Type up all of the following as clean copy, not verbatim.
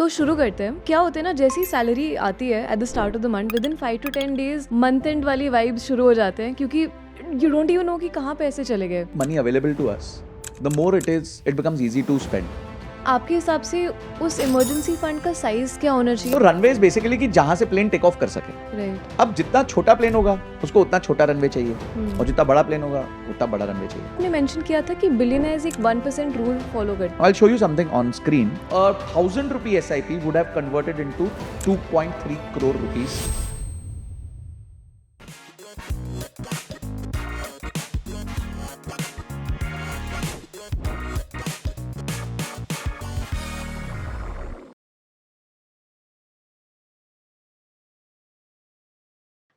तो शुरू करते हैं। क्या होता है ना, जैसी सैलरी आती है at the start of the month, with in 5 to 10 days month and वाली वाइब्स शुरू हो जाते हैं, क्योंकि यू डोंट इवन नो कि कहाँ पैसे चले गए। money available to us, the more it becomes easy to spend. आपके हिसाब से उस इमरजेंसी फंड का साइज क्या होना तो चाहिए? रनवेज बेसिकली कि जहां से प्लेन टेक ऑफ कर सके। राइट। अब जितना छोटा प्लेन होगा उसको उतना छोटा रनवे चाहिए और जितना बड़ा प्लेन होगा उतना बड़ा रनवे चाहिए। आपने मेंशन किया था कि बिलियनर्स एक 1% रूल फॉलो करते हैं। I'll show you something on screen. A 1,000 rupee SIP would have converted into 2.3 crore rupees.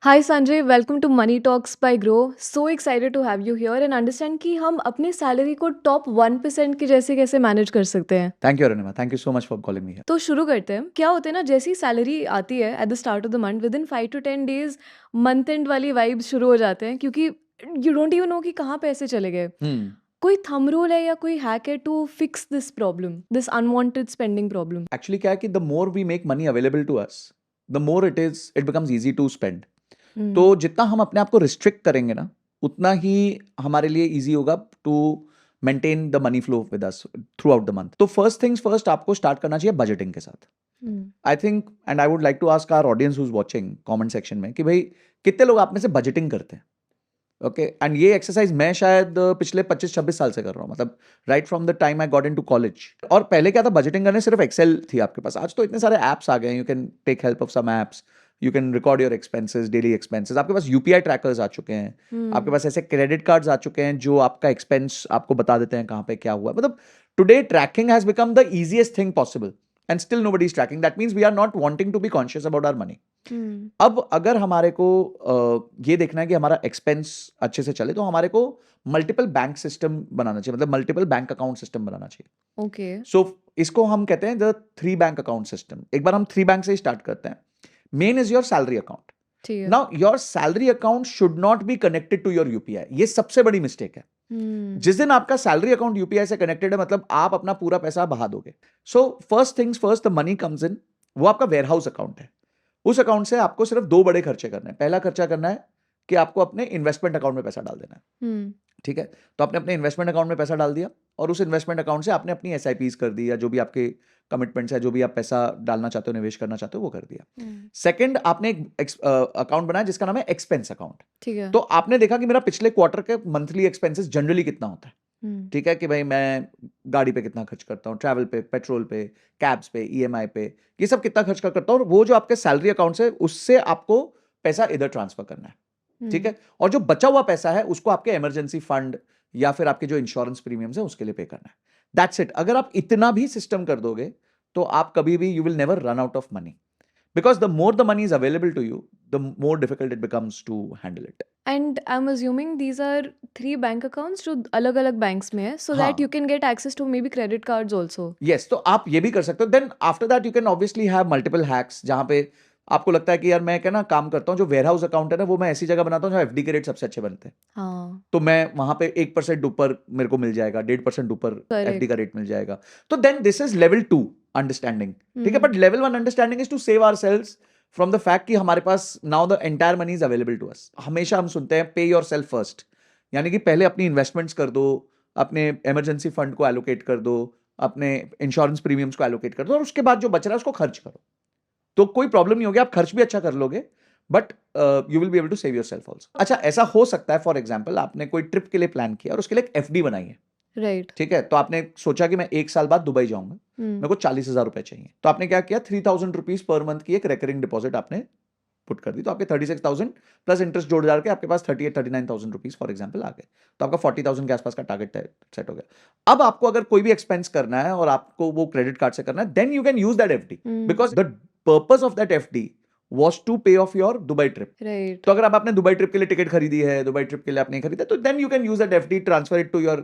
Hi Sanjay, welcome to money talks by Groww. So excited to have you here and understand कि हम अपने salary को top 1% के जैसे कैसे manage कर सकते हैं। Thank you, Aranima. Thank you so much for calling me here. तो शुरू करते हैं। क्या होता है ना, जैसी सैलरी आती है at the start of the month, with in 5 to 10 days month and वाली वाइब्स शुरू हो जाते हैं, क्योंकि यू डोंट इवन नो कि कहाँ पैसे चले गए। कोई थंब रूल है या कोई हैक है to fix this problem, this unwanted spending problem? Actually क्या है कि the more we make money available to us, the more it becomes easy to spend. तो जितना हम अपने आप को रिस्ट्रिक्ट करेंगे ना उतना ही हमारे लिए इजी होगा to maintain the money flow with us throughout the month. तो फर्स्ट थिंग्स फर्स्ट आपको स्टार्ट करना चाहिए बजटिंग के साथ। I think and I would like to ask our audience who is watching comment section में कि भाई कितने लोग आप में से बजटिंग करते हैं। ओके एंड ये एक्सरसाइज मैं शायद पिछले 25-26 साल से कर रहा हूँ, मतलब right from the time I got into college. और पहले क्या था, बजटिंग करने सिर्फ एक्सेल थी आपके पास। आज तो इतने सारे एप्स आ गए हैं, you can take help of some apps, you can record your expenses, daily expenses. आपके पास यूपीआई ट्रैकर्स आ चुके हैं, आपके पास ऐसे क्रेडिट कार्ड्स आ चुके हैं जो आपका एक्सपेंस आपको बता देते हैं कहाँ पे क्या हुआ। मतलब today tracking has become the easiest thing possible and still nobody is tracking. That means we are not wanting to be conscious about our money. अब अगर हमारे को ये देखना है कि हमारा एक्सपेंस अच्छे से चले तो हमारे को मल्टीपल बैंक सिस्टम बनाना चाहिए, मतलब मल्टीपल बैंक अकाउंट सिस्टम बनाना चाहिए। ओके। सो इसको हम कहते हैं द 3 बैंक अकाउंट सिस्टम। एक बार हम 3 बैंक से ही स्टार्ट करते हैं। Main is your salary account. ठीक है। Now your salary account should not be connected to your UPI. ये सबसे बड़ी मिस्टेक है। जिस दिन आपका सैलरी अकाउंट यूपीआई से कनेक्टेड है मतलब आप अपना पूरा पैसा बहा दोगे। So first things first, the money comes in, वो आपका वेयरहाउस अकाउंट है। उस अकाउंट से आपको सिर्फ 2 बड़े खर्चे करने हैं। पहला खर्चा करना है कि आपको अपने इन्वेस्टमेंट अकाउंट में पैसा डाल देना है। ठीक है, तो आपने अपने इन्वेस्टमेंट अकाउंट में पैसा डाल दिया और उस इन्वेस्टमेंट अकाउंट से आपने अपनी एसआईपीज कर दी या जो भी आपके कमिटमेंट्स है, जो भी आप पैसा डालना चाहते हो, निवेश करना चाहते हो, वो कर दिया। सेकंड, आपने एक अकाउंट बनाया जिसका नाम है एक्सपेंस अकाउंट। ठीक है। तो आपने देखा कि मेरा पिछले क्वार्टर के मंथली एक्सपेंसेस जनरली कितना होता है। ठीक है, कि भाई मैं गाड़ी पे कितना खर्च करता हूँ, ट्रैवल पे, पेट्रोल पे, कैब्स पे, ईएमआई पे, ये सब कितना खर्च करता हूँ। और वो जो आपके सैलरी अकाउंट है उससे आपको पैसा इधर ट्रांसफर करना है। ठीक है, और जो बचा हुआ पैसा है उसको आपके इमरजेंसी फंड या फिर आपके जो इंश्योरेंस प्रीमियम्स है उसके लिए पे करना है। That's it. अगर आप इतना भी सिस्टम कर दोगे तो आप कभी भी, you will never run out of money, because the more the money is available to you, the more difficult it becomes to handle it. And I am assuming these are 3 bank accounts जो अलग अलग banks में है, so that हाँ। You can get access to maybe credit cards also. Yes, तो आप ये भी कर सकते हो। Then after that you can obviously have multiple hacks, जहां पे आपको लगता है कि यार मैं क्या ना काम करता हूँ, जो वेयर हाउस अकाउंट है ना वो मैं ऐसी जगह बनाता हूँ जहाँ एफडी के रेट सबसे अच्छे बनते हैं। हाँ, तो मैं वहां पे 1% ऊपर मेरे को मिल जाएगा, 1.5% ऊपर Correct. एफडी का रेट मिल जाएगा। तो then this is level 2 understanding. ठीक है, but level 1 understanding is to save ourselves from the fact कि हमारे पास now the entire money is available to us. हमेशा हम सुनते हैं पे योरसेल्फ फर्स्ट, यानी कि पहले अपनी इन्वेस्टमेंट्स कर दो, अपने इमरजेंसी फंड को एलोकेट कर दो, अपने इंश्योरेंस प्रीमियम्स को एलोकेट कर दो और उसके बाद जो बच रहा है उसको खर्च करो। तो कोई प्रॉब्लम नहीं होगी, आप खर्च भी अच्छा कर लोगे, but you will be able to save yourself also. अच्छा, ऐसा हो सकता है फॉर एग्जांपल आपने कोई ट्रिप के लिए प्लान किया और उसके लिए एक एफडी बनाई है। राइट। ठीक है, तो आपने सोचा कि मैं 1 साल बाद दुबई जाऊंगा, मेरे को 40,000 रुपए चाहिए। तो आपने क्या किया, 3,000 रुपीज पर मंथ की एक रेकरिंग डिपॉजिट आपने पुट कर दी। तो आपके 36,000 प्लस इंटरेस्ट जोड़ डाल के आपके पास 38-39,000 रुपीज फॉर एग्जांपल आ गए। तो आपका 40,000 के आसपास का टारगेट सेट हो गया। अब आपको अगर कोई भी एक्सपेंस करना है और आपको वो क्रेडिट कार्ड से करना है, then you can use that FD, because the purpose of that FD was to pay off your Dubai trip. Right. तो अगर आप आपने दुबई ट्रिप के लिए टिकट खरीदी है, दुबई ट्रिप के लिए आपने खरीदा, तो then you can use that FD, transfer it to your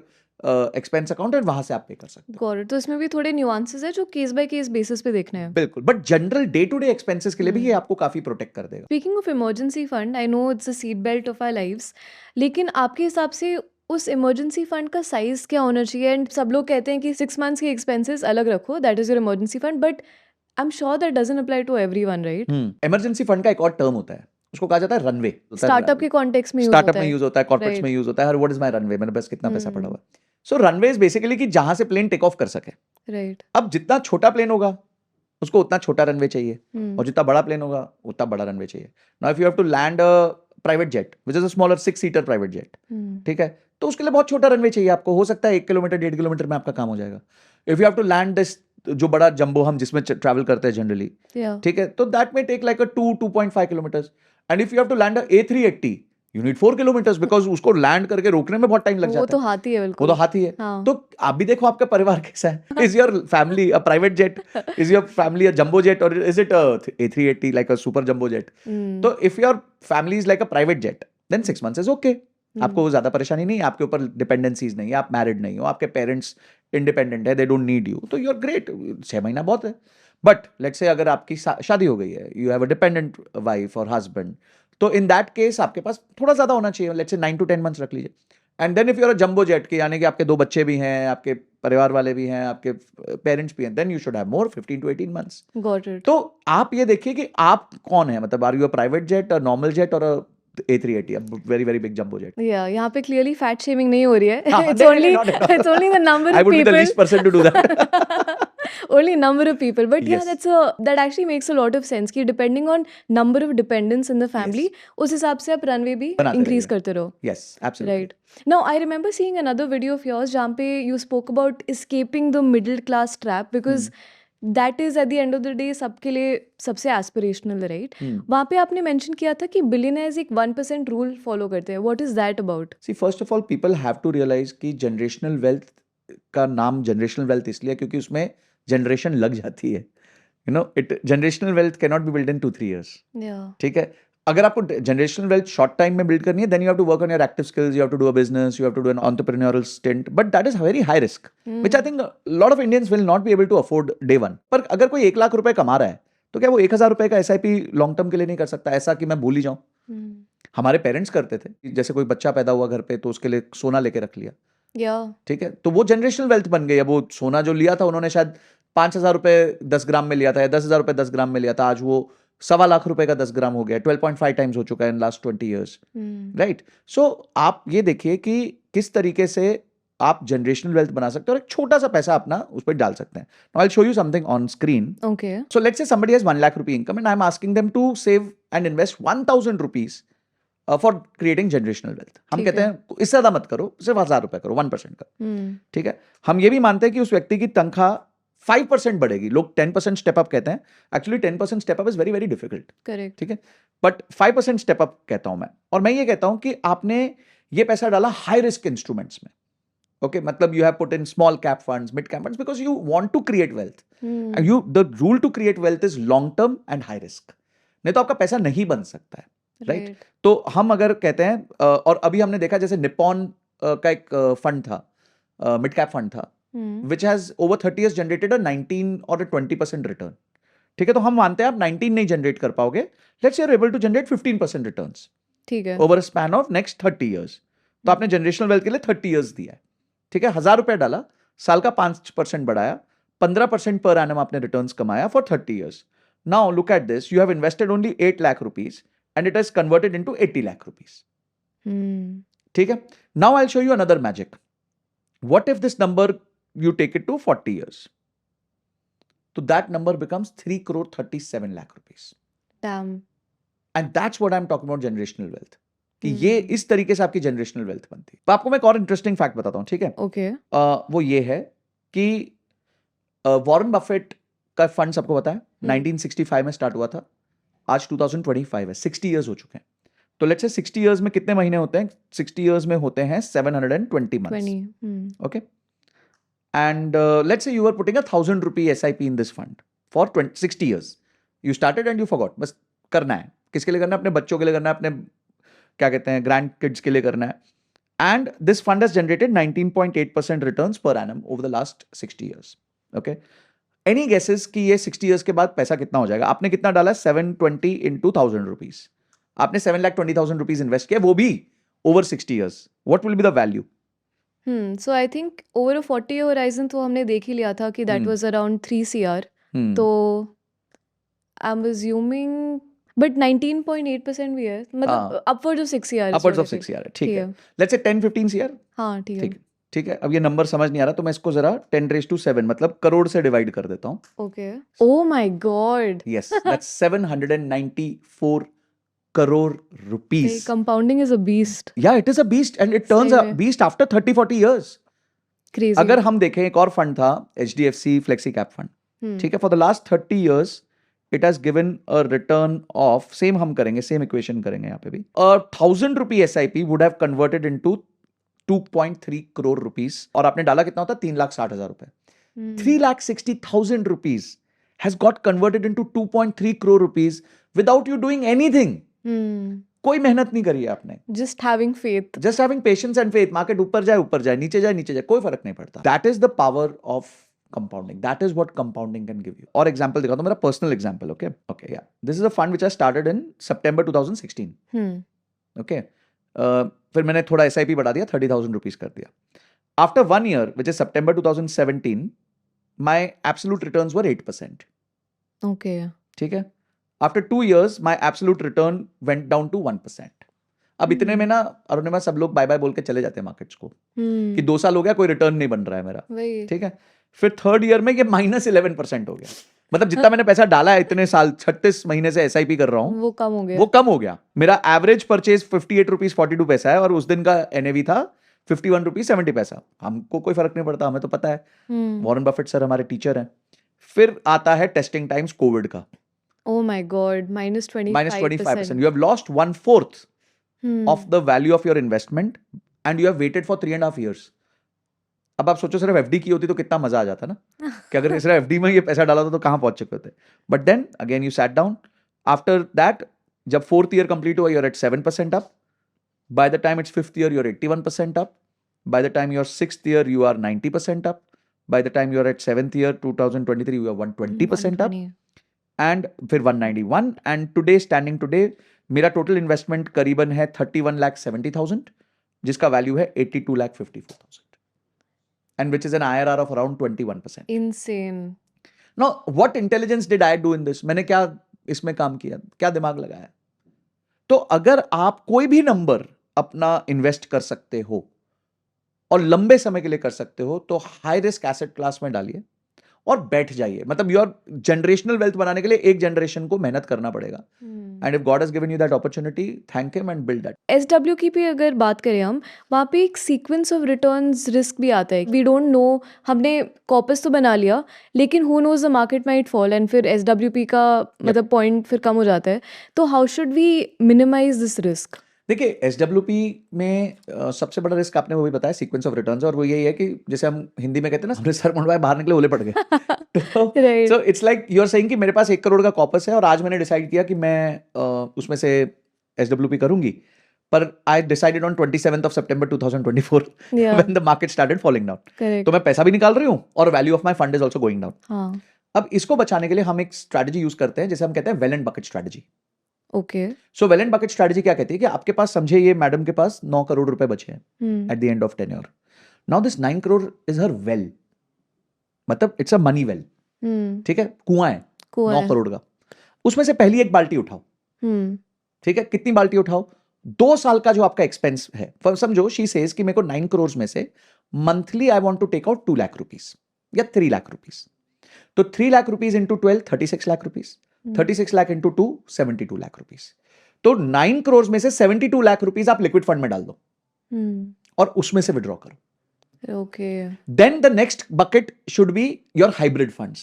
expense account और वहां से आप पे कर सकते हो। Got it. तो इसमें भी थोड़े न्यूआंसेस है जो केस बाय केस बेसिस पे देखने हैं। बिल्कुल, but general day to day expenses के लिए भी ये आपको काफी प्रोटेक्ट कर देगा। Speaking of emergency fund, I know it's a seat belt of our lives, लेकिन आपके हिसाब से उस इमरजेंसी फंड का साइज क्या होना चाहिए? एंड सब लोग कहते हैं कि 6 मंथ्स के एक्सपेंसेस अलग रखो, that is your emergency fund, but I'm sure that doesn't apply to everyone, right? Emergency fund का एक और टर्म होता है, उसको कहा जाता है रनवे। स्टार्टअप के कॉन्टेक्स्ट में यूज स्टार्टअप होता में है। यूज होता है, कॉर्पोरेट्स Right. में यूज होता है, व्हाट इज माय रनवे, मेरे पास कितना पैसा पड़ा हुआ है। सो रनवे इज बेसिकली कि जहां से प्लेन टेक ऑफ कर सके। Right. अब जितना छोटा प्लेन होगा उसको उतना छोटा रनवे चाहिए, Hmm. और जितना बड़ा प्लेन होगा उतना बड़ा रनवे चाहिए। Now if you have to land a private jet which is a smaller 6-सीटर प्राइवेट जेट, Hmm. ठीक है, तो उसके लिए बहुत छोटा रनवे चाहिए आपको। हो सकता है 1 किलोमीटर 1.5 किलोमीटर में आपका काम हो जाएगा। If you have to land this जो बड़ा जंबो हम जिसमें ट्रैवल करते हैं जनरली, Yeah. ठीक है, तो दैट में take like a 2.5 kilometres. And if you have to land a A380 you need 4 kilometres, because उसको लैंड करके रोकने में बहुत टाइम लग वो जाता तो है। हाथी है वो बिल्कुल। तो हाथी है। हाँ। तो आप भी देखो आपका परिवार कैसा है। Is your family a private jet, is your family a jumbo jet, और is it A380 like a super jumbo jet? Hmm. तो if your family is like a private jet then 6 months is okay. आपको ज्यादा परेशानी नहीं है, आपके ऊपर dependencies नहीं है, आप मैरिड नहीं हो, आपके पेरेंट्स इंडिपेंडेंट है, दे डोंट नीड यू, तो यू आर ग्रेट। 6 महीना बहुत है। बट लेट्स से अगर आपकी शादी हो गई है, you have a dependent wife और हस्बैंड, तो इन दैट केस आपके पास थोड़ा ज्यादा होना चाहिए, लेट्स से 9 to 10 months रख लीजिए। And then if you are a jumbo jet के, यानी कि आपके 2 बच्चे भी हैं, आपके परिवार वाले भी हैं, आपके पेरेंट्स भी हैं, then you should have more, 15 to 18 months। Got it. तो आप ये देखिए कि आप कौन है, मतलब are you a private jet, a normal jet, और A380, a very very big jumbo jet? Yeah, यहाँ पे clearly fat shaming नहीं हो रही है. हाँ, It's नहीं, only not at all. it's only the number I of would be the people. least person to do that. Only number of people, but yeah, Yes. that actually makes a lot of sense कि depending on number of dependents in the family, उस हिसाब से आप runway भी बनाते increase रहिए। करते रहो. Yes, absolutely. Right. Now, I remember seeing another video of yours जहाँ पे you spoke about escaping the middle class trap because that is at the end of the day सबके लिए सबसे aspirational, right? वहाँ पे आपने mention किया था कि billionaires एक 1% rule follow करते हैं. What is that about? See, first of all, people have to realize कि generational wealth का नाम generational wealth इसलिए क्योंकि उसमें generation लग जाती है। You know, generational wealth cannot be built in 2-3 years. Yeah. ठीक है, अगर आपको generational wealth short time में build करनी है, then you have to work on your active skills, you have to do a business, you have to do an entrepreneurial stint, but that is very high risk, which I think a lot of Indians will not be able to afford day one. पर अगर कोई 1 लाख रुपए कमा रहा है, तो क्या वो 1,000 रुपए का SIP लॉन्ग टर्म के लिए नहीं कर सकता, ऐसा कि मैं भूल ही जाऊं? हमारे पेरेंट्स करते थे, जैसे कोई बच्चा पैदा हुआ घर पे तो उसके लिए सोना लेके रख लिया, Yeah. ठीक है, तो वो जनरेशनल वेल्थ बन गई। अब वो सोना जो लिया था उन्होंने शायद 5,000 रुपए 10 ग्राम में लिया था, या 10,000 रुपए 10 ग्राम में लिया था, आज वो 1.25 लाख रुपए का 10 ग्राम हो गया, 12.5 टाइम्स हो चुका है इन लास्ट 20 years, राइट? सो आप ये देखिए कि किस तरीके से आप जनरेशनल वेल्थ बना सकते हैं, और एक छोटा सा पैसा अपना उस पर डाल सकते हैं। Now I will show you something on screen. Okay. So let's say somebody has 1 lakh rupee income and I'm asking them to save and invest 1,000 rupees for creating generational wealth. हम ठीक कहते है। हैं इससे ज्यादा मत करो, सिर्फ 1,000 रुपए करो, 1% का, ठीक है। हम ये भी मानते हैं कि उस व्यक्ति की तनख्वाह 5% बढ़ेगी। लोग 10% स्टेप अप कहते हैं, actually 10% step up is very very difficult, Correct. ठीक है, बट 5% स्टेप अप कहता हूं मैं। और मैं ये कहता हूं कि आपने ये पैसा डाला हाई रिस्क इंस्ट्रूमेंट्स में, ओके, मतलब you have put in small cap funds, mid cap funds, because you want to create wealth. The rule to create wealth is long term and high risk, नहीं तो आपका पैसा नहीं बन सकता है, राइट? Right. तो हम अगर कहते हैं और अभी हमने देखा जैसे निप्पॉन का एक फंड था, मिड कैप फंड था, which has over 30 years generated a 19 or a 20% return, ठीक है, तो हम मानते हैं आप 19 नहीं जनरेट कर पाओगे, let's say you're able to generate 15% returns ठीक है. over a span of next 30 years, तो आपने जनरेशनल वेल्थ के लिए 30 years दिया है, ठीक है, 1,000 रुपए डाला, साल का 5% बढ़ाया, 15% पर एनम आपने रिटर्न्स कमाया for 30 years. Now look at this, you have invested only 8 lakh rupees and it has converted into 80 lakh rupees. ठीक है, now I'll show you another magic. What if this number you take it to 40 years? So that number becomes 3,37 lakh rupees. Damn. And that's what I'm talking about generational wealth. कि ये इस तरीके से आपकी generational wealth बनती है। तो आपको मैं एक और इंटरेस्टिंग फैक्ट बताता हूँ, ठीक है? Okay. वो ये है कि वॉरेन बफेट का फंड सबको पता है, 1965 में स्टार्ट हुआ था, आज 2025 है, 60 इयर्स हो चुके हैं। तो लेट्स से 60 इयर्स में कितने महीने होते हैं? 60 इयर्स में होते हैं 720 months. 20. Okay. And let's say you were putting 1,000 rupee SIP in this fund for 60 years. You started and you forgot. बस करना है, किसके लिए करना है? अपने बच्चों के लिए करना है, अपने क्या कहते हैं ग्रैंड किड्स के लिए करना है. And this fund has generated 19.8% returns per annum over the last 60 years. Okay. Any guesses कि ये 60 years के बाद पैसा कितना हो जाएगा? आपने कितना डाला? 720 into 1,000 rupees. आपने 7,20,000 rupees इन्वेस्ट किया, वो भी over 60 years. What will be the value? So I think over a 40-year horizon तो हमने देख ही लिया था कि that was around 3 CR. तो I'm assuming, but 19.8% भी है, मतलब upwards of 6 years. Upwards of 6 year, ठीक है. Let's say 10-15 year. हाँ ठीक है. ठीक है. अब ये नंबर समझ नहीं आ रहा तो मैं इसको जरा 10⁻7 मतलब करोड़ से डिवाइड कर देता हूँ. Okay. Oh my God. Yes, that's 794 crore rupees. Compounding is a beast. Yeah, it is a beast and it turns a beast after 30-40 years. Crazy. अगर हम देखें एक और फंड था HDFC फ्लेक्सी कैप फंड, ठीक है, for the last 30 years it has given a return of, same हम करेंगे, सेम इक्वेशन करेंगे यहाँ पे भी, 1,000 rupee SIP would have converted into 2.3 crore rupees. और आपने डाला कितना होता? 3,60,000 रुपए. 3,60,000 rupees has got converted into 2.3 crore rupees without you doing anything. कोई मेहनत नहीं करी है आपने. Just having faith. Just having patience and faith. Market ऊपर जाए, नीचे जाए, कोई फर्क नहीं पड़ता. That is the power of compounding. That is what compounding can give you. और एग्जांपल दिखाता हूं, मेरा personal example. Okay, yeah. This is a fund which I started in September 2016. Okay. फिर मैंने थोड़ा SIP बढ़ा दिया, 30,000 rupees कर दिया. After 1 year, which is September 2017, my absolute returns were 8%. Okay. ठीक है. After 2 years, my absolute return went down to 1%. अब इतने में ना अरुणिमा सब लोग बाय बाय बोल के चले जाते हैं मार्केट्स को कि 2 साल हो गया, कोई रिटर्न नहीं बन रहा है मेरा. ठीक है. फिर 3rd ईयर में ये -11% हो गया. मतलब जितना मैंने पैसा डाला है इतने साल, 36 महीने से SIP कर रहा हूँ, वो कम हो गया. मेरा एवरेज परचेज 58 रुपीज 42 पैसा है और उस दिन का NAV था 51 रुपीज 70 पैसा. हमको कोई फर्क नहीं पड़ता, हमें तो पता है. वॉरेन बफेट सर हमारे टीचर हैं. फिर आता है टेस्टिंग टाइम्स कोविड का. Oh my God, -25%. You have lost 1/4 of the value of your investment and you have waited for 3.5 years. अब आप सोचो सिर्फ FD की होती तो कितना मजा आ जाता ना कि अगर सिर्फ FD में ये पैसा डाला तो कहाँ पहुंच चुके होते. But then again you sat down. After that, जब 4th year complete हुआ, you're at 7% up. By the time it's 5th year, you're 81% up. By the time you're 6th year, you are 90% up. By the time you're at 7th year, 2023, you are 120% up. And फिर 191 and today standing today मेरा total investment करीबन है 31,70,000 जिसका value है 82,54,000 and which is an IRR of around 21%. Insane. Now what intelligence did I do in this? मैंने क्या इसमें काम किया, क्या दिमाग लगाया? तो अगर आप कोई भी नंबर अपना इन्वेस्ट कर सकते हो और लंबे समय के लिए कर सकते हो तो हाई रिस्क एसेट क्लास में डालिए और बैठ जाइए. मतलब योर जनरेशनल वेल्थ बनाने के लिए एक जनरेशन को मेहनत करना पड़ेगा. And if God has given you that opportunity, thank him and build that. SW की भी अगर बात करें हम, वहाँ पे एक सीक्वेंस ऑफ रिटर्न्स रिस्क भी आता है. वी डोंट नो, हमने कॉपस तो बना लिया लेकिन who knows the market might fall and फिर SWP का मतलब पॉइंट फिर कम हो जाता है. तो how should we minimise this risk? देखिए SWP में सबसे बड़ा रिस्क आपने वो भी बताया, सीक्वेंस ऑफ रिटर्न्स. और वो यही है कि जैसे हम हिंदी में कहते हैं ना, हमने सर मुंडवाए बाहर निकले ओले पड़ गए. So it's like you are saying कि मेरे पास 1 करोड़ का कॉपस है और आज मैंने डिसाइड किया कि मैं उसमें से SWP करूंगी. पर I decided on 27th of September 2024 when the market started falling down. तो मैं पैसा भी निकाल रही हूँ और value of my fund is also going down. अब इसको बचाने के लिए हम एक स्ट्रैटेजी यूज करते हैं जिसे हम कहते हैं well and bucket strategy. Okay. So well and bucket strategy क्या कहती है कि आपके पास, समझे ये मैडम के पास 9 करोड़ रुपए बचे हैं at the end of tenure. Now this 9 crore is her well, मतलब इट्स अ मनी वेल. ठीक है, कुआं है 9 करोड़ का. उसमें से पहली एक बाल्टी उठाओ. ठीक है, कितनी बाल्टी उठाओ? 2 साल का जो आपका एक्सपेंस है. समझो शी सेज कि मेरे को 9 करोड़ में से monthly I want to take out 2 lakh rupees या 3 लाख रुपीस. तो 3 lakh rupees into 12 36 lakh rupees. 36 lakh into 2 72 lakh rupees. तो 9 करोड़ में से 72 लाख रुपीस आप लिक्विड फंड में डाल दो और उसमें से विड्रॉ करो. Okay. Then the next bucket should be your hybrid funds.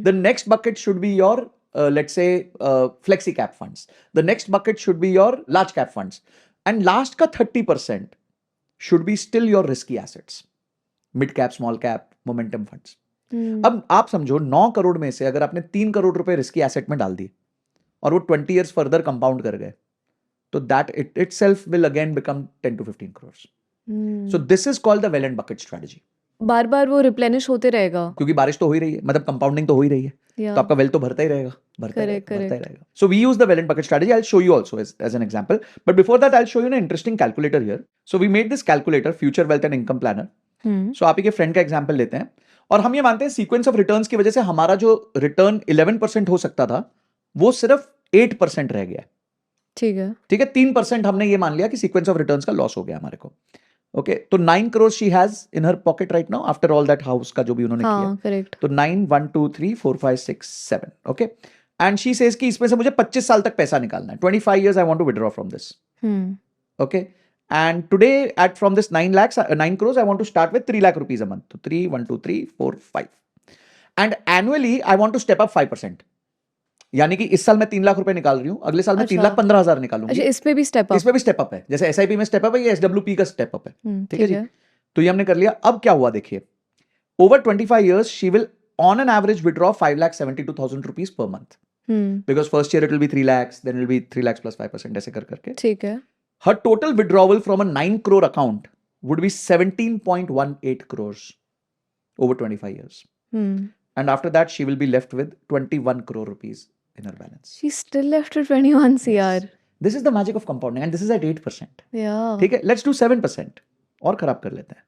The next bucket should be your let's say flexi cap funds. The next bucket should be your large cap funds. And last का 30% should be still your risky assets. Mid cap, small cap, momentum funds. अब आप समझो 9 करोड़ में से अगर आपने 3 करोड़ रुपए risky asset में डाल दिए और वो 20 years फर्दर कंपाउंड कर गए तो that it itself will again become 10 to 15 crores. So this is called the well and bucket strategy. बार बार वो रिप्लेनिश होते रहेगा क्योंकि बारिश तो हो ही रही है, मतलब कंपाउंडिंग तो हो ही रही है. तो आपका वेल तो भरता ही रहेगा, भरता ही रहेगा. So we use the well and bucket strategy. I'll show you also as an example. But before that, I'll show you an interesting calculator here. So we made this calculator, Future Wealth and Income Planner. So आप एक friend का example लेते हैं और हम ये मानते हैं सीक्वेंस ऑफ रिटर्न्स की वजह से हमारा जो रिटर्न 11% हो सकता था वो सिर्फ 8% रह गया। ठीक है। ठीक है, 3% हमने ये मान लिया कि सीक्वेंस ऑफ रिटर्न्स का लॉस हो गया हमारे को। ओके, तो 9 crore she has in her pocket right now after all that house का जो भी उन्होंने किया। हाँ करेक्ट। तो 9 1 2 3 4 5 6 7 ओके, एंड शी सेज कि इसमें से मुझे 25 साल तक पैसा निकालना है, 25 years I want to withdraw from this. Okay, and today at from this 9 crores I want to start with 3 lakh rupees a month। तो 3 1 2 3 4 5 and annually I want to step up 5%, यानी कि इस साल मैं 3 लाख रुपए निकाल रही हूं, अगले साल मैं 3,15,000 निकालूंगी। अच्छा, इसमें भी स्टेप अप? इसमें भी स्टेप अप है, जैसे एसआईपी में स्टेप अप है, ये एसडब्ल्यूपी का स्टेप अप है। ठीक है जी, है। तो ये हमने कर लिया। अब क्या हुआ देखिए, over 25 years she will on an average withdraw 5,72,000 rupees per month, because first year it will be 3 lakhs, then it will be 3 lakhs plus 5% ऐसे कर करके। ठीक है। Her total withdrawal from a 9 crore account would be 17.18 crores over 25 years. And after that she will be left with 21 crore rupees in her balance. She's still left with 21 CR. Yes. This is the magic of compounding, and this is at 8%. Yeah. ठीक है, let's do 7% और खराब कर लेते हैं।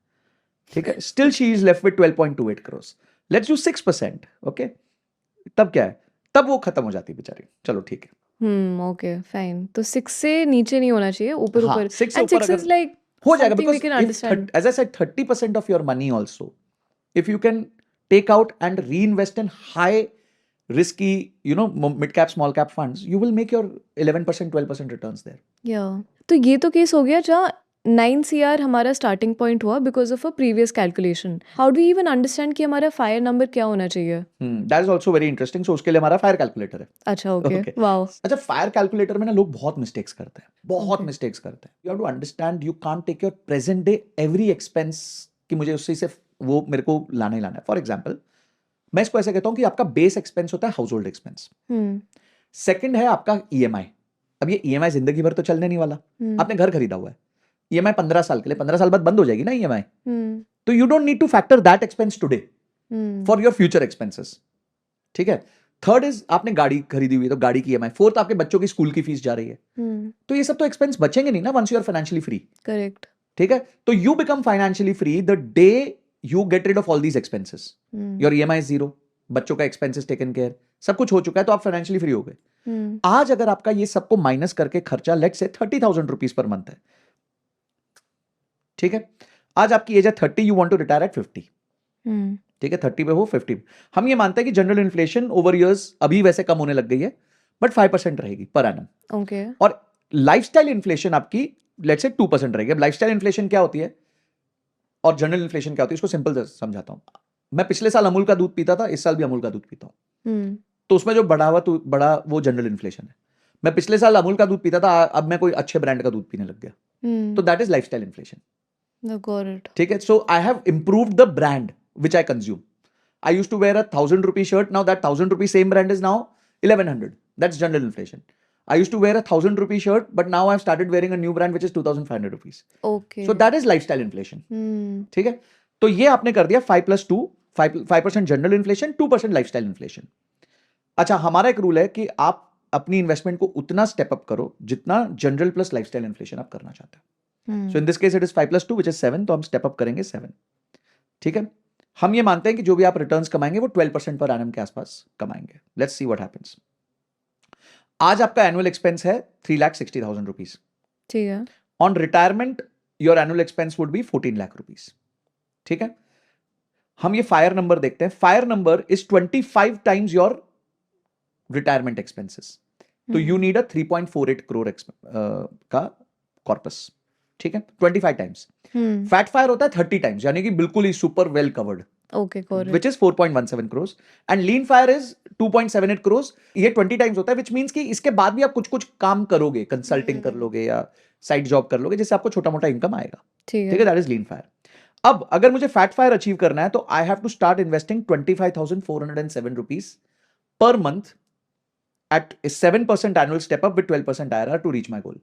ठीक है, still she is left with 12.28 crores. Let's do 6%. Okay, तब क्या है, तब वो खत्म हो जाती है बेचारी। चलो ठीक है, ओके फाइन। तो 6 से नीचे नहीं होना चाहिए, ऊपर हाँ, ऊपर। 6 से एंड ऊपर 6 अगर इज लाइक हो जाएगा, something we because can if understand. as I said 30% of your money also, if you can take out and reinvest in high risky, mid cap small cap funds, you will make your 11% 12% returns there. या तो ये तो case हो गया जहाँ 9 CR हमारा starting point हुआ because of a previous calculation. How do even understand कि हमारा फायर नंबर क्या होना चाहिए? That is also very interesting. So उसके लिए हमारा फायर कैलकुलेटर है। अच्छा ओके, Okay. वाओ। अच्छा, फायर कैलकुलेटर में ना लोग बहुत मिस्टेक्स करते हैं, बहुत Okay. मिस्टेक्स करते हैं। You have to understand, you can't take your present day every expense कि मुझे उससे से वो मेरे को लाना ही लाना है। फॉर एग्जाम्पल, मैं इसको ऐसे कहता हूँ कि आपका बेस एक्सपेंस होता है हाउस होल्ड एक्सपेंस, सेकंड है आपका ईएमआई। अब ये ईएमआई जिंदगी भर तो चलने नहीं वाला। आपने घर खरीदा हुआ है, ईएमआई 15 साल के लिए, 15 साल बाद बंद हो जाएगी ना ईएमआई, तो you don't need two factor that expense today for your future expenses. ठीक है, थर्ड इज आपने गाड़ी खरीदी हुई है तो गाड़ी की ईएमआई, फोर्थ आपके बच्चों की स्कूल की फीस जा रही है, तो ये सब तो एक्सपेंस बचेंगे नहीं ना once you are financially free. Correct. ठीक है, तो you become financially free the day you get rid of all these expenses. Your EMI is zero, बच्चों का एक्सपेंसेस टेकन केयर, सब कुछ हो चुका है, तो आप फाइनेंशियली फ्री हो गए। आज अगर आपका ये सबको माइनस करके खर्चा let's say 30,000 rupees per month है, ठीक है, आज आपकी एज है 30, you want to retire at 50। ठीक है, 30 पे हो 50, हम ये मानते हैं कि जनरल इन्फ्लेशन ओवर इयर्स अभी वैसे कम होने लग गई है, बट 5% रहेगी पर एनम। ओके। और लाइफस्टाइल इन्फ्लेशन आपकी लेट्स से 2% रहेगी। अब लाइफस्टाइल इन्फ्लेशन क्या होती है और जनरल इन्फ्लेशन क्या होती है, इसको सिंपल समझाता हूं। मैं पिछले साल अमूल का दूध पीता था, इस साल भी अमूल का दूध पीता हूं, तो उसमें जो बड़ा वो जनरल इन्फ्लेशन है। मैं पिछले साल अमूल का दूध पीता था, अब मैं कोई अच्छे ब्रांड का दूध पीने लग गया, तो दैट इज लाइफस्टाइल इन्फ्लेशन। ठीक है, so I have improved the brand which I consume. I used to wear a 1,000 rupee shirt. Now that 1,000 rupee same brand is now 1,100. That's general inflation. I used to wear a 1,000 rupee shirt, but now I've started wearing a new brand which is 2,500 rupees. Okay. So that is lifestyle inflation. ठीक है, तो ये आपने कर दिया 5 plus 2, 5% general inflation, 2% lifestyle inflation. अच्छा, हमारा एक रूल है कि आप अपनी इन्वेस्टमेंट को उतना स्टेप अप करो जितना जनरल प्लस लाइफस्टाइल इन्फ्लेशन आप करना चाहते हो। So in this case it is 5 plus 2 which is 7, तो हम स्टेप अप करेंगे 7। ठीक है, हम ये मानते हैं कि जो भी आप रिटर्न्स कमाएंगे वो 12% पर एनम के आसपास कमाएंगे। Let's see what happens. आज आपका एनुअल एक्सपेंस है 3,60,000 रुपीज। ठीक है, on retirement your annual expense would be 14 lakh rupees. ठीक है, हम ये फायर नंबर देखते हैं। Fire number is 25 times your retirement expenses, तो यू नीड अ 3.48 करोड़ का कॉर्पस। ठीक है, 25 टाइम्स। फैट फायर होता है 30 टाइम्स, यानी कि बिल्कुल ही super well covered, okay correct, which is 4.17 crores, and lean fire is 2.78 crores. ये 20 टाइम्स होता है, which means कि इसके बाद भी आप कुछ कुछ काम करोगे, कंसल्टिंग कर लोगे या साइड जॉब कर लोगे, जिससे आपको छोटा मोटा इनकम आएगा। ठीक है, दैट इज लीन फायर। अब अगर मुझे फैट फायर अचीव करना है तो I have to start investing 25,407 rupees per month at a 7% annual step up with 12% IRR to reach my goal.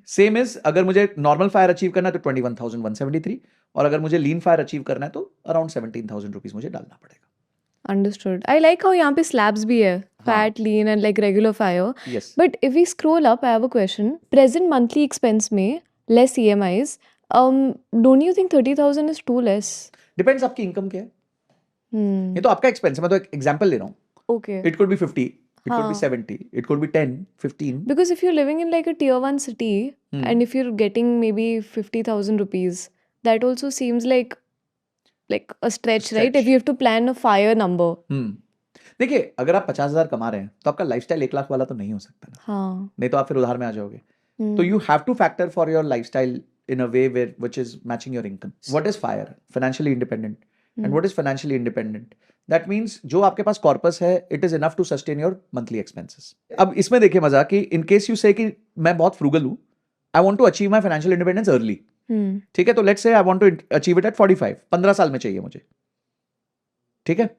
Same is अगर मुझे नॉर्मल फायर अचीव करना है तो 21,173, और अगर मुझे लीन फायर अचीव करना है तो अराउंड 17,000 रुपीज मुझे डालना पड़ेगा। अंडरस्टूड। आई लाइक हाउ यहाँ पे स्लैब्स भी है, fat, lean and like regular fire. Yes, but if we scroll up, I have a question. Present monthly expense में less EMIs, don't you think 30,000 is too less? Depends आपकी income क्या है। ये तो आपका एक्सपेंस है, मैं तो एक एग्जांपल ले रहा हूँ। Okay, it could be 50, it could be हाँ 70, it could be 10, 15. because if you're living in like a tier 1 city Hmm. and if you're getting maybe 50,000 rupees, that also seems like a stretch, right? If Stretch. you have to plan a fire number. देखिए, अगर आप 50,000 कमा रहे हैं तो आपका lifestyle 1 lakh वाला तो नहीं हो सकता ना, हाँ नहीं तो आप फिर उधार में आ जाओगे. तो you have to factor for your lifestyle in a way which is matching your income. What is FIRE? Financially independent. And what is financially independent? That means जो आपके पास कॉर्पस है, it is enough to sustain your monthly expenses. अब इसमें देखिए मजा कि in case you say कि मैं बहुत frugal हूँ, I want to achieve my financial independence early. ठीक है, तो let's say I want to achieve it at 45, 15 साल में चाहिए मुझे. ठीक है,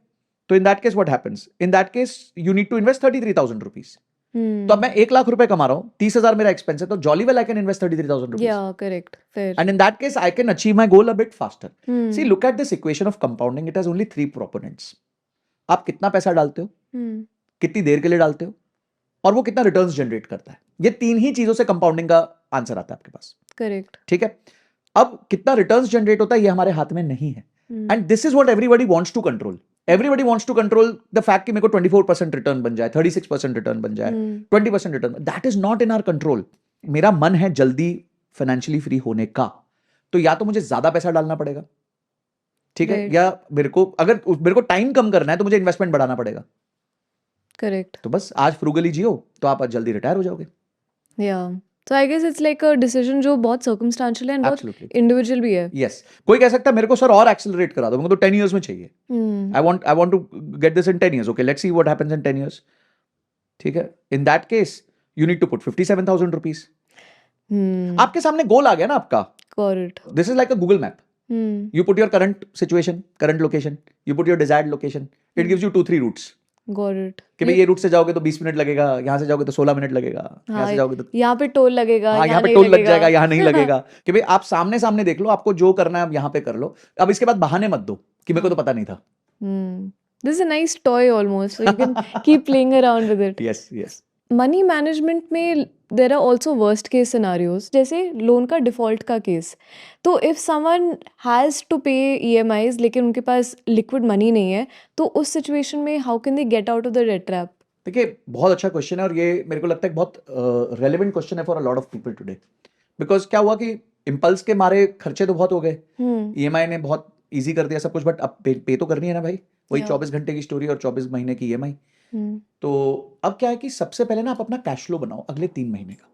तो in that case what happens? In that case you need to invest 33,000 rupees. तो अब मैं 1 लाख रुपए कमा रहा हूँ, 30,000 मेरा एक्सपेंस है, तो jolly well I can invest 33,000 rupees. Yeah, correct. Fair. And in that case, I can achieve my goal a bit faster. See, look at this equation of compounding. It has only 3 proponents. आप कितना पैसा डालते हो, कितनी देर के लिए डालते हो, और वो कितना रिटर्न्स जनरेट करता है. ये 3 ही चीजों से कंपाउंडिंग का आंसर आता है आपके पास. Correct. ठीक है. अब कितना रिटर्न्स जनरेट होता है ये हमारे हाथ में नहीं है. And this is what everybody wants to control. Everybody wants to control the fact कि मेरे को 24% रिटर्न बन जाए, 36% रिटर्न बन जाए, 20% return. That is not in our control. मेरा मन है जल्दी फाइनेंशियली फ्री होने का, तो या तो मुझे ज्यादा पैसा डालना पड़ेगा, ठीक है, Right. या अगर मेरे को टाइम कम करना है तो मुझे इन्वेस्टमेंट बढ़ाना पड़ेगा. Correct. तो बस आज फ्रूगली जियो तो आप जल्दी रिटायर हो जाओगे. Yeah. So I guess it's like a decision जो बहुत circumstantial है and बहुत Absolutely. individual भी है. Yes. कोई कह सकता है मेरे को सर और एक्सेलरेट करा दो, मेरे को तो 10 years में चाहिए. I want to get this in 10 years. Okay, let's see what happens in 10 years. ठीक है. In that case, you need to put 57,000 rupees. आपके सामने गोल आ गया ना आपका. Got it. This is like a Google map. You put your current situation, current location. You put your desired location. It gives you 2-3 routes. Got it. कि भाई ये root से जाओगे तो 20 मिनट लगेगा, यहाँ से जाओगे तो 16 मिनट लगेगा, यहाँ से जाओगे तो यहाँ पे टोल लगेगा, हाँ, यहाँ पे नहीं टोल लग लगेगा. जाएगा, यहाँ नहीं लगेगा. कि भाई आप सामने सामने देख लो, आपको जो करना है आप यहाँ पे कर लो. अब इसके बाद बहाने मत दो कि मेरे को तो पता नहीं था. This is a nice toy almost, so you can keep playing around with it. Yes, yes. Money management में there are also worst case scenarios, जैसे लोन का डिफॉल्ट का केस. तो if someone has to pay EMIs लेकिन उनके पास liquid money नहीं है, तो उस सिचुएशन में how can they get out of the debt trap? देखिए, बहुत अच्छा क्वेश्चन है और ये मेरे को लगता है बहुत रेलेवेंट क्वेश्चन है for a lot of people today. Because क्या हुआ कि इम्पल्स के मारे खर्चे तो बहुत हो गए, EMI ने बहुत ईजी कर दिया सब कुछ, बट अब पे तो करनी है ना भाई. वही 24 घंटे की स्टोरी और 24 महीने की EMI. तो अब क्या है कि सबसे पहले ना आप अपना कैश फ्लो बनाओ अगले 3 महीने का.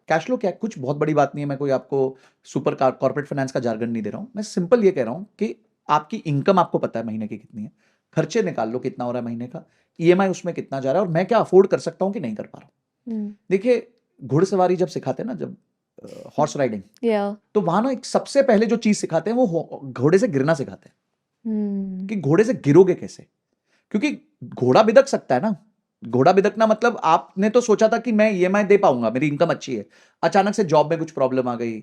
कैश फ्लो क्या है, कुछ बहुत बड़ी बात नहीं है. मैं कोई आपको सुपर कॉर्पोरेट फाइनेंस का जार्गन नहीं दे रहा हूँ. मैं सिंपल ये कह रहा हूँ कि आपकी इनकम आपको पता है महीने की कितनी है, खर्चे निकाल लो कितना हो रहा है महीने का, EMI उसमें कितना जा रहा है और मैं क्या अफोर्ड कर सकता हूँ कि नहीं कर पा रहा हूँ. देखिए, घुड़सवारी जब सिखाते हैं ना, जब हॉर्स राइडिंग, तो वहां ना एक सबसे पहले जो चीज सिखाते हैं वो घोड़े से गिरना सिखाते हैं. कि घोड़े से गिरोगे कैसे, क्योंकि घोड़ा बिदक सकता है ना. घोड़ा बिदकना मतलब आपने तो सोचा था कि मैं EMI दे पाऊंगा, मेरी इनकम अच्छी है, अचानक से जॉब में कुछ प्रॉब्लम आ गई,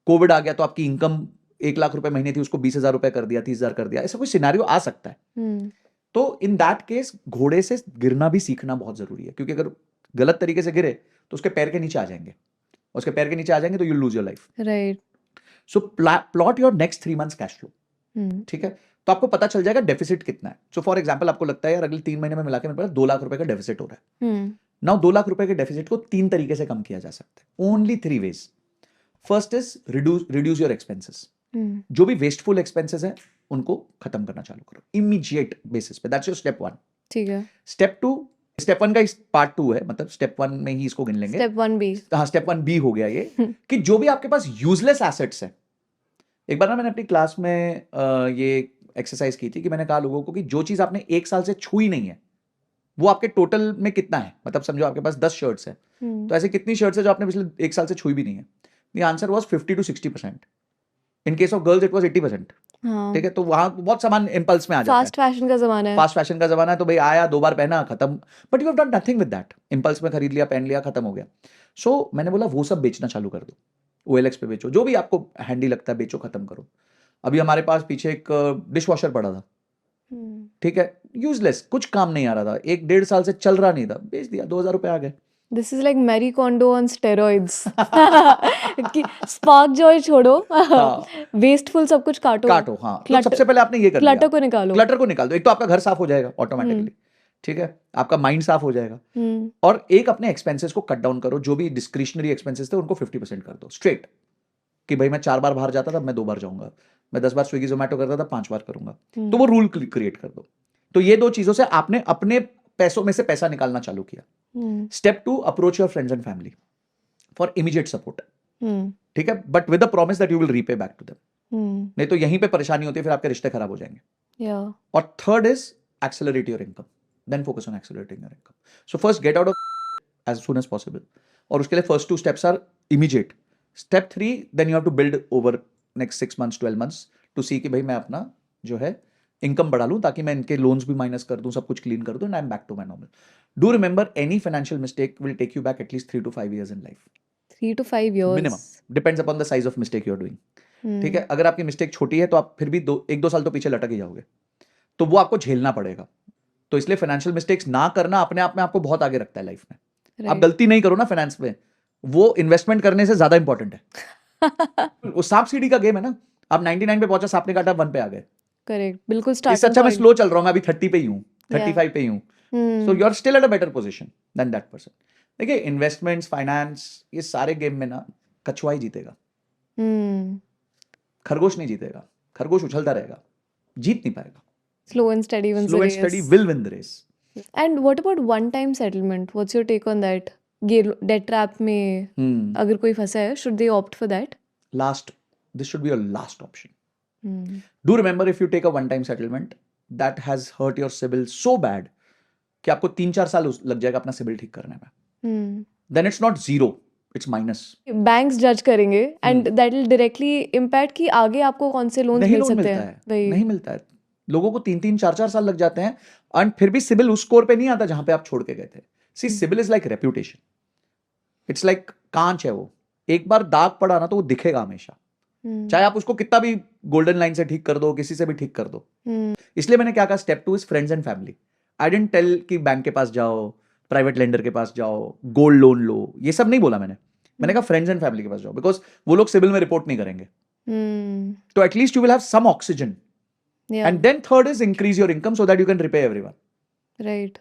कोविड आ गया, तो आपकी इनकम 1 लाख रुपए महीने थी, उसको 20,000 रुपए कर दिया, 30,000 कर दिया. ऐसा कोई सिनेरियो आ सकता है. तो इन दैट केस घोड़े से गिरना भी सीखना बहुत जरूरी है, क्योंकि अगर गलत तरीके से गिरे तो उसके पैर के नीचे आ जाएंगे, उसके पैर के नीचे आ जाएंगे तो you lose your life. Right. So plot your next 3 months cash flow. ठीक है, तो आपको पता चल जाएगा डेफिसिट कितना है. सो फॉर एग्जांपल आपको लगता है यार अगले 3 महीने में मिला के मेरे पास 2 लाख रुपए का डेफिसिट हो रहा है. नाउ 2 लाख रुपए के डेफिसिट को 3 तरीके से कम किया जा सकता है. Only 3 ways. First is reduce your expenses. जो भी वेस्टफुल एक्सपेंसेस है उनको खत्म करना चालू करो इमीडिएट बेसिस पे. That's your step 1. ठीक है. स्टेप 1 का पार्ट 2 है, मतलब स्टेप 1 में ही इसको गिन लेंगे. Step 1B. हाँ, स्टेप 1B हो गया ये. कि जो भी आपके पास यूजलेस एसेट्स है, एक बार ना मैंने अपनी क्लास में ये एक्सरसाइज की थी कि मैंने कहा लोगों को कि जो चीज आपने 1 साल से छुई नहीं है वो आपके टोटल में कितना है. मतलब समझो आपके पास 10 शर्ट्स है, तो ऐसे कितनी शर्ट्स है जो आपने पिछले 1 साल से छुई भी नहीं है. The answer was 50 to 60%. In case of girls it was 80%. ठीक है, तो वहां बहुत सामान इंपल्स में आ जाता है. फास्ट फैशन का जमाना है. फास्ट फैशन का जमाना है, तो भाई आया 2 बार पहना खत्म, but you have done nothing with that. Impulse में खरीद लिया, पहन लिया, खत्म हो गया. सो मैंने बोला वो सब बेचना चालू कर दो, OLX पे बेचो, जो भी आपको हैंडी लगता है बेचो, खत्म करो. अभी हमारे पास पीछे एक डिश वॉशर पड़ा था, ठीक है, यूजलेस, कुछ काम नहीं आ रहा था, 1-1.5 साल से चल रहा नहीं था, बेच दिया, 2,000 रुपए आ गए. This is like Marie Kondo on steroids. कि स्पार्क जॉय छोड़ो, वेस्टफुल सब कुछ काटो. हाँ. तो सबसे पहले आपने ये कर लिया, क्लटर को निकालो. क्लटर को निकाल दो. एक तो आपका घर साफ हो जाएगा ऑटोमेटिकली. ठीक है, आपका माइंड साफ हो जाएगा। और एक अपने एक्सपेंसेस को कट डाउन करो, जो भी डिस्क्रिशनरी एक्सपेंसेस थे उनको 50% कर दो स्ट्रेट, कि भाई मैं 4 बार बाहर जाता था, मैं 2 बार जाऊंगा, मैं 10 बार स्विगी जोमेटो करता था, 5 बार करूंगा। तो वो रूल क्रिएट कर दो। तो ये 2 चीजों से आपने अपने पैसों में से पैसा निकालना चालू किया। Step 2, approach your friends and family for immediate support, ठीक है, but with the promise that you will repay back to them. नहीं तो यहीं पे परेशानी होती है, फिर आपके रिश्ते खराब हो जाएंगे। और third is accelerate your income, then focus on accelerating your income. So first get out of as soon as possible, और उसके लिए first 2 steps are immediate. Step 3, then you have to build over next 6 months 12 months to see कि भाई मैं अपना जो है income बढ़ा लूं, ताकि मैं इनके लोन्स भी माइनस कर दूं, सब कुछ क्लीन कर दूं, and I am back to my normal. Do remember, any financial mistake will take you back at least 3 to 5 years in life, 3 to 5 years minimum, depends upon the size of mistake you are doing. ठीक है, अगर आपकी mistake छोटी है तो आप फिर भी 1-2 साल तो पीछे लटक ही जाओगे, तो वो आपको झेलना पड़ेगा। तो इसलिए फाइनेंशियल मिस्टेक्स ना करना अपने आप में आपको बहुत आगे रखता है लाइफ में। आप गलती नहीं करो ना फाइनेंस में, वो इन्वेस्टमेंट करने से ज्यादा इंपॉर्टेंट है। वो सांप सीढ़ी का गेम है ना, आप 99 पे पहुंचा, सांप ने काटा, 1 पे आ गए। करेक्ट, बिल्कुल। इससे अच्छा मैं स्लो चल रहा हूं, मैं अभी 30 पे ही हूं, 35 पे ही हूं, so you are still at a better position than that person. देखिए, इन्वेस्टमेंट्स, फाइनेंस, ये सारे गेम में ना कछुआ ही जीतेगा, खरगोश नहीं जीतेगा। खरगोश उछलता रहेगा, जीत नहीं पाएगा। Slow and steady wins the Slow and race. steady will win the race. And what about one-time settlement? What's your take on that? ये debt trap में अगर कोई फंसा है, should they opt for that? This should be your last option. Do remember, if you take a one-time settlement, that has hurt your CIBIL so bad कि आपको 3-4 साल लग जाएगा अपना CIBIL ठीक करने में. Then it's not zero, it's minus. Banks judge करेंगे and that will directly impact कि आगे आपको कौन से loans मिल सकते हैं. नहीं मिलता है. लोगों को 3-3, 4-4 साल लग जाते हैं, और फिर भी CIBIL उस स्कोर पे नहीं आता जहां पे आप छोड़ के गए थे. See, CIBIल is like reputation. It's like कांच है वो. एक बार दाग पड़ा ना तो वो दिखेगा हमेशा. चाहे आप उसको कितना भी गोल्डन लाइन से ठीक कर दो, किसी से भी ठीक कर दो. इसलिए मैंने क्या कहा, step 2 is friends and family. I didn't tell कि बैंक के पास जाओ, प्राइवेट लेंडर के पास जाओ, गोल्ड लोन लो, ये सब नहीं बोला मैंने कहा फ्रेंड्स एंड फैमिली के पास जाओ, बिकॉज वो लोग CIBIल में रिपोर्ट नहीं करेंगे. तो at least you will have some oxygen. And then third is increase your income so that you can repay everyone. Right.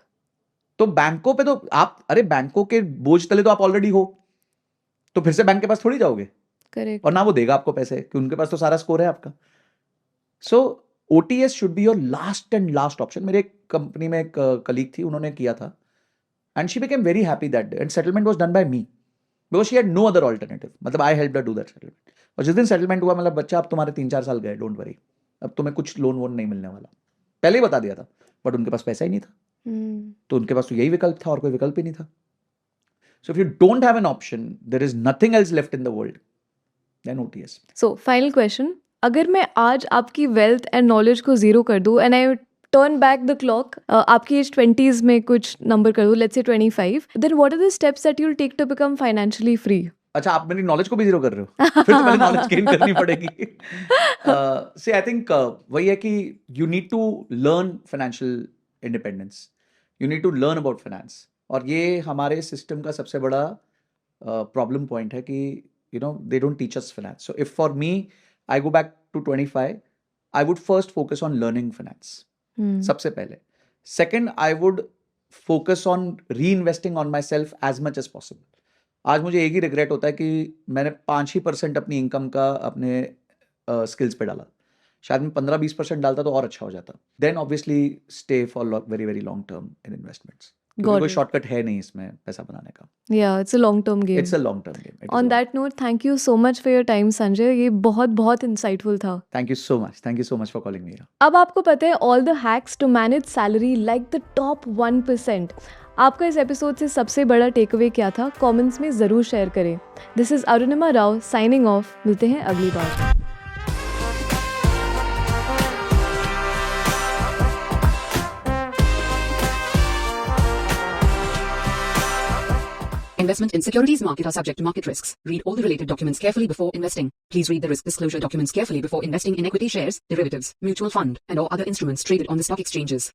तो बैंकों पे तो आप, अरे बैंकों के बोझ तले तो आप ऑलरेडी हो, तो फिर से बैंक के पास थोड़ी जाओगे. करेक्ट. और ना वो देगा आपको पैसे, कि उनके पास तो सारा स्कोर है आपका. सो OTS should be your last and last option. मेरे एक कंपनी में एक कलीग थी, उन्होंने किया था, and she became very happy that day, and settlement was done by me because she had no other alternative. मतलब I helped her do that settlement. और जिस दिन सेटलमेंट हुआ, मतलब बच्चा अब तुम्हारे 3-4 साल गए, डोंट वरी, अब तुम्हें कुछ लोन वोन नहीं मिलने वाला. पहले ही बता दिया था, बट उनके पास पैसा ही नहीं था. तो उनके पास तो यही विकल्प था, और कोई विकल्प ही नहीं था. So if you don't have an option, there is nothing else left in the world, then OTS. So final question, अगर मैं आज आपकी वेल्थ एंड नॉलेज को जीरो कर दूं and I turn back the clock, आपकी एज 20s में कुछ नंबर कर दूं, let's say 25, then what are the steps that you will take to become financially free? अच्छा, आप मेरी नॉलेज को भी जीरो कर रहे हो? फिर तो पहले नॉलेज गेन करनी पड़ेगी. से आई थिंक वही है कि you need to learn financial independence, you need to learn about finance. और ये हमारे सिस्टम का सबसे बड़ा प्रॉब्लम पॉइंट है कि you know, they don't teach us finance. So if for me, I go back to 25, I would first focus on learning finance. सबसे पहले. Second, I would focus on reinvesting on myself as much as possible. आज मुझे एक ही regret होता है कि मैंने 5% अपनी इनकम का अपने स्किल्स पे डाला. शायद मैं 15-20% डालता तो और अच्छा हो जाता. Then obviously stay for very very long term in investments. कोई शॉर्टकट है नहीं इसमें पैसा बनाने का. Yeah, it's a long term game. It's a long term game. On that note, thank you so much for your time, Sanjay. ये बहुत insightful था. Thank you so much. Thank you so much for calling me. अब आपको पता है all the hacks to manage salary like the top 1%. आपका इस episode से सबसे बड़ा टेक अवे क्या था? कमेंट्स में ज़रूर शेयर करें. This is Arunima Rao signing off. मिलते हैं अगली बार. Investment in securities market are subject to market risks. Read all the related documents carefully before investing. Please read the risk disclosure documents carefully before investing in equity shares, derivatives, mutual fund, and or other instruments traded on the stock exchanges.